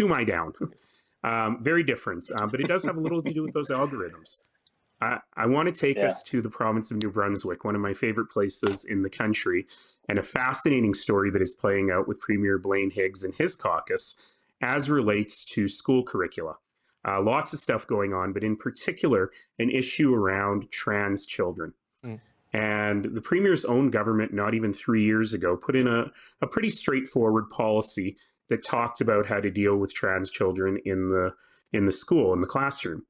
my down. Very different, but it does have a little to do with those algorithms. I want to take us to the province of New Brunswick, one of my favorite places in the country, and a fascinating story that is playing out with Premier Blaine Higgs and his caucus as relates to school curricula. Lots of stuff going on, but in particular, an issue around trans children. And the Premier's own government, not even 3 years ago, put in a pretty straightforward policy that talked about how to deal with trans children in the school, in the classroom.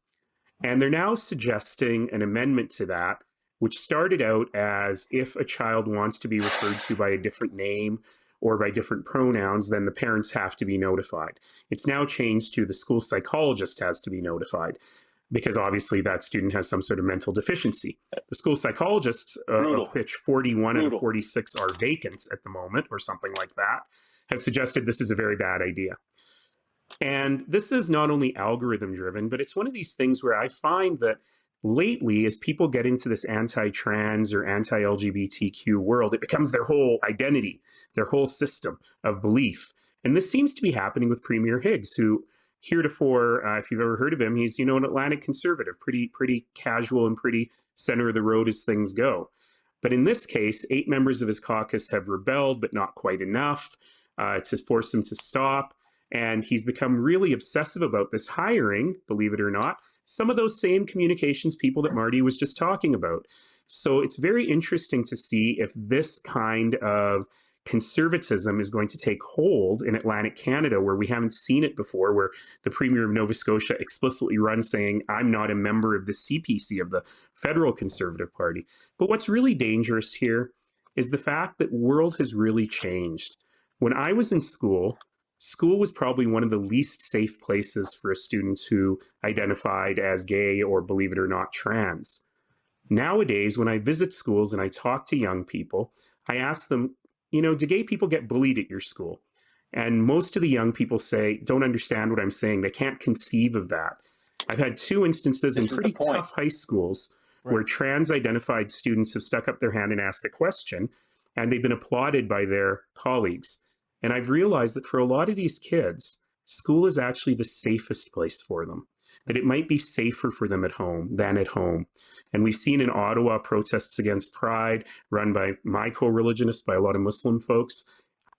And they're now suggesting an amendment to that, which started out as if a child wants to be referred to by a different name or by different pronouns, then the parents have to be notified. It's now changed to the school psychologist has to be notified, because obviously that student has some sort of mental deficiency. The school psychologists, of which 41 out of 46 are vacant at the moment, or something like that, have suggested this is a very bad idea. And this is not only algorithm driven, but it's one of these things where I find that lately, as people get into this anti-trans or anti-LGBTQ world, it becomes their whole identity, their whole system of belief. And this seems to be happening with Premier Higgs, who heretofore, if you've ever heard of him, he's, an Atlantic conservative, pretty casual and pretty center of the road as things go. But in this case, 8 members of his caucus have rebelled, but not quite enough to force him to stop. And he's become really obsessive about this, hiring, believe it or not, some of those same communications people that Marty was just talking about. So it's very interesting to see if this kind of conservatism is going to take hold in Atlantic Canada, where we haven't seen it before, where the Premier of Nova Scotia explicitly runs saying, I'm not a member of the CPC, of the Federal Conservative Party. But what's really dangerous here is the fact that the world has really changed. When I was in school was probably one of the least safe places for a student who identified as gay or, believe it or not, trans. Nowadays, when I visit schools and I talk to young people, I ask them, do gay people get bullied at your school? And most of the young people say, don't understand what I'm saying. They can't conceive of that. I've had 2 instances in pretty tough high schools where trans-identified students have stuck up their hand and asked a question, and they've been applauded by their colleagues. And I've realized that for a lot of these kids, school is actually the safest place for them, that it might be safer for them at home than at home. And we've seen in Ottawa protests against Pride run by my co-religionists, by a lot of Muslim folks,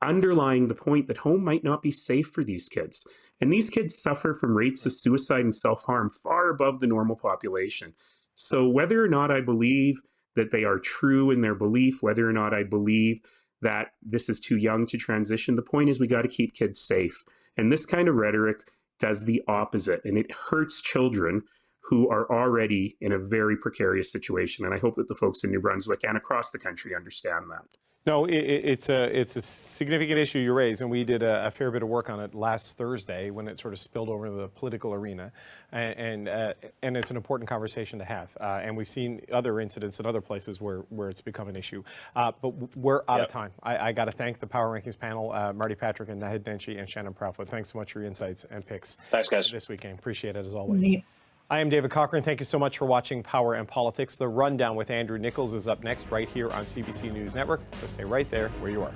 underlying the point that home might not be safe for these kids. And these kids suffer from rates of suicide and self-harm far above the normal population. So whether or not I believe that they are true in their belief, whether or not I believe that this is too young to transition, the point is we got to keep kids safe. And this kind of rhetoric does the opposite, and it hurts children who are already in a very precarious situation. And I hope that the folks in New Brunswick and across the country understand that. No, it's a significant issue you raise, and we did a fair bit of work on it last Thursday when it sort of spilled over into the political arena, and it's an important conversation to have. And we've seen other incidents in other places where it's become an issue. But we're out of time. I got to thank the Power Rankings panel, Marty Patrick and Naheed Nenshi and Shannon Proudfoot. Thanks so much for your insights and picks. Thanks, guys. This weekend. Appreciate it as always. I am David Cochran. Thank you so much for watching Power and Politics. The Rundown with Andrew Nichols is up next right here on CBC News Network. So stay right there where you are.